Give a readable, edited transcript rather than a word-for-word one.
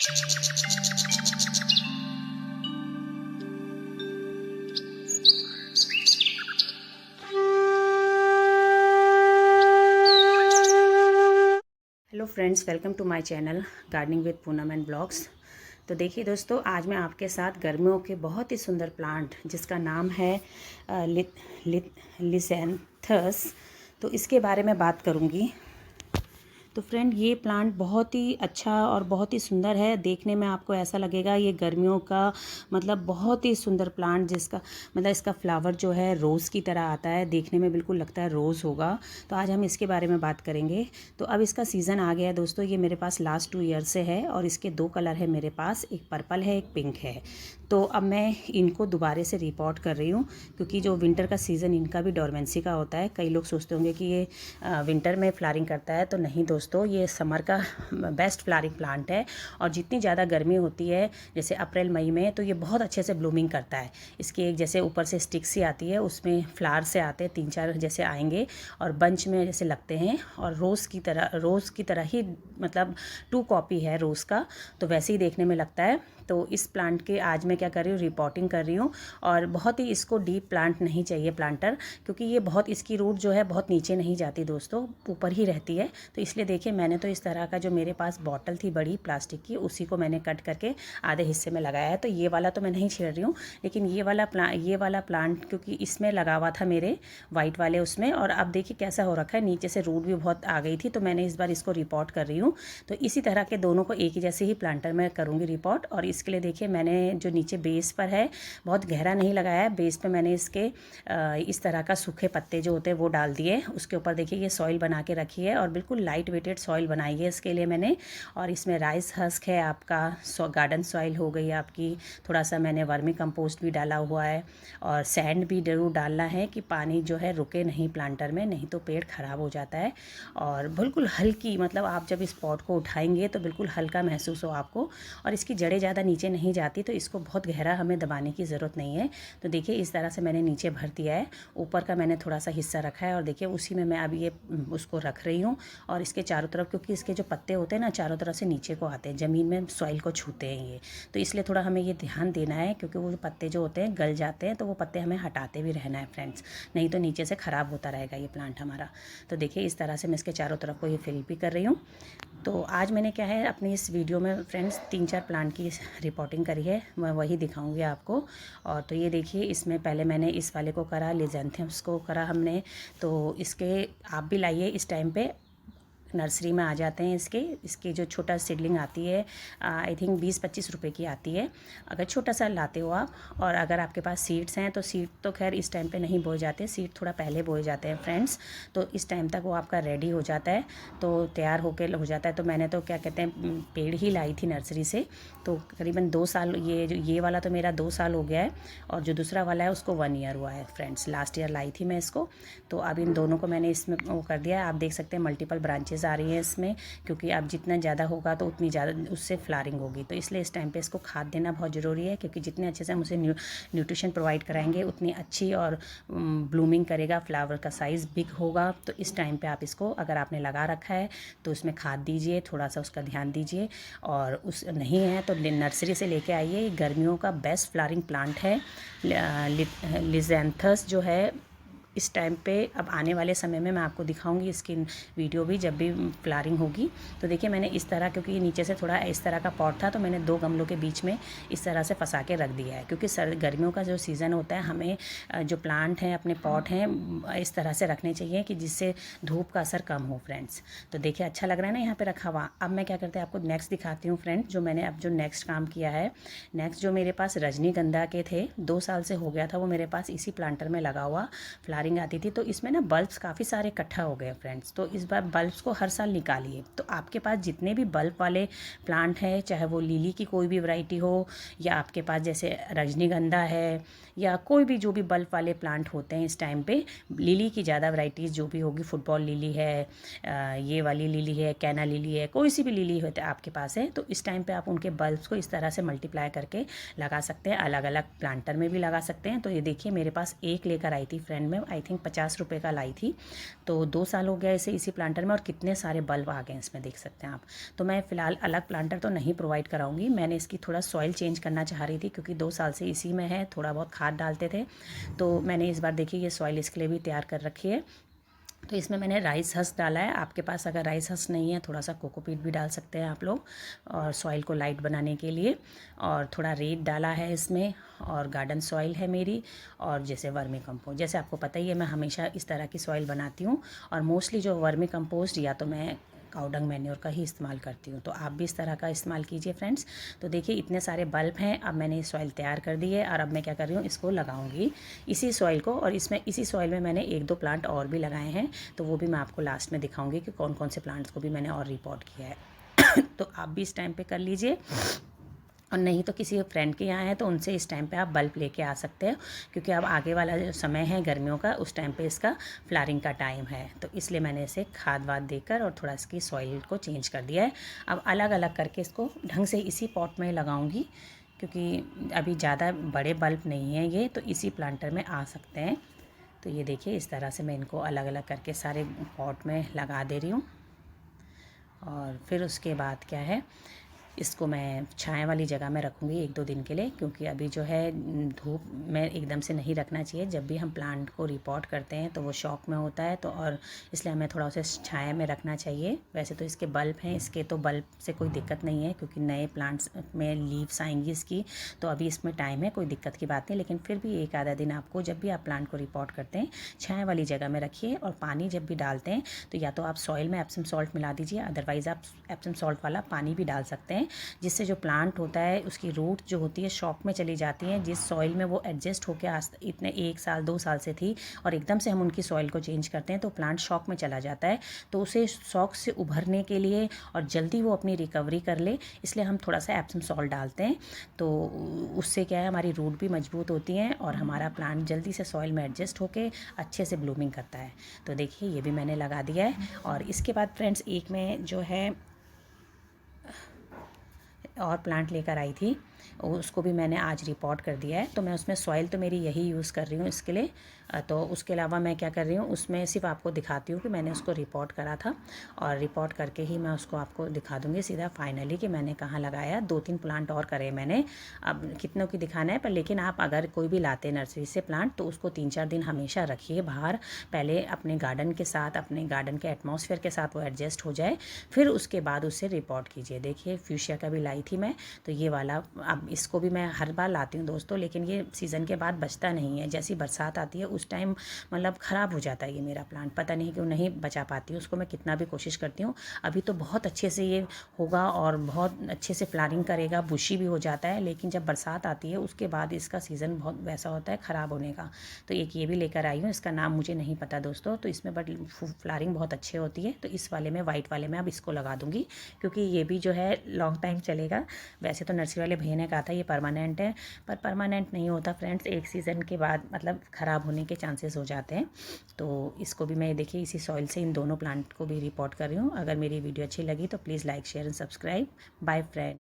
Hello friends, welcome to my channel gardening with Poonam and blogs. तो देखिए दोस्तों, आज मैं आपके साथ गर्मियों के बहुत ही सुंदर प्लांट जिसका नाम है लिसेंथस, तो इसके बारे में बात करूंगी। तो फ्रेंड, ये प्लांट बहुत ही अच्छा और बहुत ही सुंदर है। देखने में आपको ऐसा लगेगा ये गर्मियों का मतलब बहुत ही सुंदर प्लांट, जिसका मतलब इसका फ्लावर जो है रोज़ की तरह आता है, देखने में बिल्कुल लगता है रोज़ होगा। तो आज हम इसके बारे में बात करेंगे। तो अब इसका सीज़न आ गया है दोस्तों। ये मेरे पास लास्ट 2 ईयर से है और इसके 2 कलर है मेरे पास, एक पर्पल है, एक पिंक है। तो अब मैं इनको दोबारा से रिपोर्ट कर रही हूँ, क्योंकि जो विंटर का सीज़न इनका भी डोरमेंसी का होता है। कई लोग सोचते होंगे कि ये विंटर में फ्लावरिंग करता है, तो नहीं दोस्तों, ये समर का बेस्ट फ्लावरिंग प्लांट है। और जितनी ज़्यादा गर्मी होती है, जैसे अप्रैल मई में, तो ये बहुत अच्छे से ब्लूमिंग करता है। इसकी एक जैसे ऊपर से स्टिक सी आती है, उसमें फ्लावर से आते हैं 3-4 जैसे आएंगे और बंच में जैसे लगते हैं, और रोज़ की तरह ही मतलब 2 कॉपी है रोज़ का, तो वैसे ही देखने में लगता है। तो इस प्लांट के आज मैं क्या कर रही हूँ, रिपोर्टिंग कर रही हूँ। और बहुत ही इसको डीप प्लांट नहीं चाहिए प्लांटर, क्योंकि ये बहुत इसकी रूट जो है बहुत नीचे नहीं जाती दोस्तों, ऊपर ही रहती है। तो इसलिए देखिए, मैंने तो इस तरह का जो मेरे पास बॉटल थी बड़ी प्लास्टिक की, उसी को मैंने कट करके आधे हिस्से में लगाया है। तो ये वाला तो मैं नहीं छेड़ रही हूँ, लेकिन ये वाला प्लांट क्योंकि इसमें लगा हुआ था मेरे वाइट वाले उसमें, और अब देखिए कैसा हो रखा है, नीचे से रूट भी बहुत आ गई थी। तो मैंने इस बार इसको रिपोर्ट कर रही हूँ। तो इसी तरह के दोनों को एक ही जैसे ही प्लांटर में करूँगी रिपोर्ट। और इसके लिए देखिए, मैंने जो नीचे बेस पर है, बहुत गहरा नहीं लगाया है, बेस पे मैंने इसके इस तरह का सूखे पत्ते जो होते हैं वो डाल दिए। उसके ऊपर देखिए ये सॉइल बना के रखी है, और बिल्कुल लाइट वेटेड सॉइल बनाई है इसके लिए मैंने। और इसमें राइस हस्क है आपका, गार्डन सॉइल हो गई आपकी, थोड़ा सा मैंने वर्मी कंपोस्ट भी डाला हुआ है, और सैंड भी जरूर डालना है कि पानी जो है रुके नहीं प्लांटर में, नहीं तो पेड़ ख़राब हो जाता है। और बिल्कुल हल्की, मतलब आप जब इस पॉट को उठाएंगे तो बिल्कुल हल्का महसूस हो आपको, और इसकी जड़ें ज़्यादा नीचे नहीं जाती, तो इसको बहुत गहरा हमें दबाने की ज़रूरत नहीं है। तो देखिए इस तरह से मैंने नीचे भर दिया है, ऊपर का मैंने थोड़ा सा हिस्सा रखा है, और देखिए उसी में मैं अभी ये उसको रख रही हूँ। और इसके चारों तरफ, क्योंकि इसके जो पत्ते होते हैं ना, चारों तरफ से नीचे को आते हैं, ज़मीन में सॉइल को छूते हैं ये, तो इसलिए थोड़ा हमें ये ध्यान देना है, क्योंकि वो पत्ते जो होते हैं गल जाते हैं, तो वो पत्ते हमें हटाते भी रहना है फ्रेंड्स, नहीं तो नीचे से ख़राब होता रहेगा ये प्लांट हमारा। तो देखिए इस तरह से मैं इसके चारों तरफ को ये फिल भी कर रही हूँ। तो आज मैंने क्या है, अपनी इस वीडियो में फ्रेंड्स 3-4 प्लांट की रिपोर्टिंग करी है, मैं वही दिखाऊंगी आपको। और तो ये देखिए, इसमें पहले मैंने इस वाले को करा, लिजेंथियम्स को करा हमने। तो इसके आप भी लाइए, इस टाइम पे नर्सरी में आ जाते हैं इसके जो छोटा सीडलिंग आती है, आई थिंक 20-25 रुपए की आती है, अगर छोटा सा लाते हो आप। और अगर आपके पास सीड्स हैं, तो सीड तो खैर इस टाइम पे नहीं बोए जाते, सीड थोड़ा पहले बोए जाते हैं फ्रेंड्स। तो इस टाइम तक वो आपका रेडी हो जाता है, तो तैयार होकर हो जाता है। तो मैंने तो क्या कहते हैं, पेड़ ही लाई थी नर्सरी से। तो करीबन 2 साल, ये वाला तो मेरा 2 साल हो गया है, और जो दूसरा वाला है उसको 1 ईयर हुआ है फ्रेंड्स। लास्ट ईयर लाई थी मैं इसको। तो अब इन दोनों को मैंने इसमें वो कर दिया है। आप देख सकते हैं मल्टीपल ब्रांचेस आ रही है इसमें, क्योंकि अब जितना ज़्यादा होगा तो उतनी ज़्यादा उससे फ्लावरिंग होगी। तो इसलिए इस टाइम पे इसको खाद देना बहुत ज़रूरी है, क्योंकि जितने अच्छे से हम उसे न्यूट्रिशन प्रोवाइड कराएंगे, उतनी अच्छी और ब्लूमिंग करेगा, फ्लावर का साइज़ बिग होगा। तो इस टाइम पे आप इसको, अगर आपने लगा रखा है तो उसमें खाद दीजिए, थोड़ा सा उसका ध्यान दीजिए। और उस नहीं है तो नर्सरी से लेके आइए, गर्मियों का बेस्ट फ्लावरिंग प्लांट है लिजेंथस जो है। इस टाइम पे अब आने वाले समय में मैं आपको दिखाऊंगी इसकी वीडियो भी, जब भी फ्लावरिंग होगी। तो देखिए मैंने इस तरह, क्योंकि ये नीचे से थोड़ा इस तरह का पॉट था, तो मैंने 2 गमलों के बीच में इस तरह से फंसा के रख दिया है, क्योंकि गर्मियों का जो सीज़न होता है, हमें जो प्लांट हैं, अपने पॉट हैं, इस तरह से रखने चाहिए कि जिससे धूप का असर कम हो फ्रेंड्स। तो देखिए अच्छा लग रहा है ना यहाँ पे रखा हुआ। अब मैं क्या करते हैं, आपको नेक्स्ट दिखाती हूँ फ्रेंड्स, जो मैंने अब जो नेक्स्ट काम किया है। नेक्स्ट जो मेरे पास रजनीगंधा के थे, 2 साल से हो गया था वो मेरे पास इसी प्लांटर में लगा हुआ, फ्लावरिंग आती थी। तो इसमें ना बल्ब्स काफ़ी सारे इकट्ठा हो गए फ्रेंड्स। तो इस बार बल्ब्स को हर साल निकालिए। तो आपके पास जितने भी बल्ब वाले प्लांट हैं, चाहे वो लिली की कोई भी वैरायटी हो, या आपके पास जैसे रजनीगंधा है, या कोई भी जो भी बल्ब वाले प्लांट होते हैं इस टाइम पे, लिली की ज़्यादा वैरायटीज़ जो भी होगी, फुटबॉल लिली है, ये वाली लिली है, कैना लिली है, कोई सी भी लिली होते आपके पास है, तो इस टाइम पे आप उनके बल्ब्स को इस तरह से मल्टीप्लाई करके लगा सकते हैं। अलग अलग प्लांटर में भी लगा सकते हैं। तो ये देखिए मेरे पास एक लेकर आई थी फ्रेंड में, आई थिंक 50 रुपये का लाई थी। तो 2 साल हो गया इसे इसी प्लांटर में, और कितने सारे बल्ब आ गए हैं इसमें, देख सकते हैं आप। तो मैं फ़िलहाल अलग प्लांटर तो नहीं प्रोवाइड कराऊंगी, मैंने इसकी थोड़ा सॉइल चेंज करना चाह रही थी क्योंकि 2 साल से इसी में है, थोड़ा बहुत खाद डालते थे। तो मैंने इस बार देखिए ये सॉइल इसके लिए भी तैयार कर रखी है। तो इसमें मैंने राइस हस्क डाला है, आपके पास अगर राइस हस्क नहीं है थोड़ा सा कोकोपीट भी डाल सकते हैं आप लोग, और सॉइल को लाइट बनाने के लिए। और थोड़ा रेत डाला है इसमें, और गार्डन सॉइल है मेरी, और जैसे वर्मी कंपोस्ट, जैसे आपको पता ही है मैं हमेशा इस तरह की सॉइल बनाती हूँ। और मोस्टली जो वर्मी कंपोस्ट या तो मैं काउडंग मैन्योर का ही इस्तेमाल करती हूँ, तो आप भी इस तरह का इस्तेमाल कीजिए फ्रेंड्स। तो देखिए इतने सारे बल्ब हैं, अब मैंने सॉइल तैयार कर दी है, और अब मैं क्या कर रही हूँ, इसको लगाऊंगी इसी सॉइल को। और इसमें इसी सॉइल में मैंने 1-2 प्लांट और भी लगाए हैं, तो वो भी मैं आपको लास्ट में दिखाऊंगी कि कौन कौन से प्लांट्स को भी मैंने और रिपोर्ट किया है। तो आप भी इस टाइम पे कर लीजिए, और नहीं तो किसी फ्रेंड के यहाँ है तो उनसे इस टाइम पे आप बल्ब लेके आ सकते हो, क्योंकि अब आगे वाला जो समय है गर्मियों का, उस टाइम पे इसका फ्लावरिंग का टाइम है। तो इसलिए मैंने इसे खाद वाद देकर और थोड़ा इसकी सॉइल को चेंज कर दिया है। अब अलग अलग करके इसको ढंग से इसी पॉट में लगाऊंगी, क्योंकि अभी ज़्यादा बड़े बल्ब नहीं हैं ये, तो इसी प्लांटर में आ सकते हैं। तो ये देखिए इस तरह से मैं इनको अलग अलग करके सारे पॉट में लगा दे रही हूँ। और फिर उसके बाद क्या है, इसको मैं छाया वाली जगह में रखूँगी 1-2 दिन के लिए, क्योंकि अभी जो है धूप में एकदम से नहीं रखना चाहिए। जब भी हम प्लांट को रिपोर्ट करते हैं तो वो शॉक में होता है, तो और इसलिए हमें थोड़ा उसे छाया में रखना चाहिए। वैसे तो इसके बल्ब हैं, इसके तो बल्ब से कोई दिक्कत नहीं है, क्योंकि नए प्लांट्स में लीव्स आएंगी इसकी, तो अभी इसमें टाइम है, कोई दिक्कत की बात नहीं। लेकिन फिर भी 1 आधा दिन आपको, जब भी आप प्लांट को रिपोर्ट करते हैं, छाया वाली जगह में रखिए। और पानी जब भी डालते हैं तो या तो आप सॉइल में एप्सम सॉल्ट मिला दीजिए, अदरवाइज़ आप एप्सम सॉल्ट वाला पानी भी डाल सकते हैं, जिससे जो प्लांट होता है उसकी रूट जो होती है शॉक में चली जाती हैं। जिस सॉइल में वो एडजस्ट होकर आज इतने 1 साल 2 साल से थी, और एकदम से हम उनकी सॉइल को चेंज करते हैं तो प्लांट शॉक में चला जाता है। तो उसे शॉक से उभरने के लिए और जल्दी वो अपनी रिकवरी कर ले, इसलिए हम थोड़ा सा एप्सम सॉल्ट डालते हैं। तो उससे क्या है, हमारी रूट भी मजबूत होती हैं और हमारा प्लांट जल्दी से सॉइल में एडजस्ट होकर अच्छे से ब्लूमिंग करता है। तो देखिए ये भी मैंने लगा दिया है। और इसके बाद फ्रेंड्स एक में जो है और प्लांट लेकर आई थी, उसको भी मैंने आज रिपोर्ट कर दिया है। तो मैं उसमें सॉइल तो मेरी यही यूज़ कर रही हूँ इसके लिए। तो उसके अलावा मैं क्या कर रही हूँ, उसमें सिर्फ आपको दिखाती हूँ कि मैंने उसको रिपोर्ट करा था, और रिपोर्ट करके ही मैं उसको आपको दिखा दूँगी सीधा फाइनली कि मैंने कहाँ लगाया। 2-3 प्लांट और करे मैंने, अब कितनों की दिखाना है पर। लेकिन आप अगर कोई भी लाते नर्सरी से प्लांट तो उसको 3-4 दिन हमेशा रखिए बाहर, पहले अपने गार्डन के साथ, अपने गार्डन के एटमॉस्फेयर के साथ वो एडजस्ट हो जाए, फिर उसके बाद उससे रिपोर्ट कीजिए। देखिए फ्यूशिया का भी लाई थी मैं, तो ये वाला, अब इसको भी मैं हर बार लाती हूँ दोस्तों, लेकिन ये सीज़न के बाद बचता नहीं है। जैसी बरसात आती है उस टाइम मतलब ख़राब हो जाता है ये मेरा प्लांट, पता नहीं क्यों नहीं बचा पाती हूँ उसको, मैं कितना भी कोशिश करती हूँ। अभी तो बहुत अच्छे से ये होगा और बहुत अच्छे से फ्लावरिंग करेगा, बुशी भी हो जाता है, लेकिन जब बरसात आती है उसके बाद इसका सीज़न बहुत वैसा होता है ख़राब होने का। तो एक ये भी लेकर आई हूँ, इसका नाम मुझे नहीं पता दोस्तों, तो इसमें बट फ्लावरिंग बहुत अच्छी होती है। तो इस वाले में, वाइट वाले में अब इसको लगा दूँगी, क्योंकि ये भी जो है लॉन्ग टाइम चलेगा। वैसे तो नर्सरी वाले भैया ने कहा था ये परमानेंट है, पर परमानेंट नहीं होता फ्रेंड्स, एक सीज़न के बाद मतलब ख़राब होने के चांसेस हो जाते हैं। तो इसको भी मैं देखिए इसी सॉइल से इन दोनों प्लांट को भी रिपोर्ट कर रही हूँ। अगर मेरी वीडियो अच्छी लगी तो please like share and subscribe. Bye friend.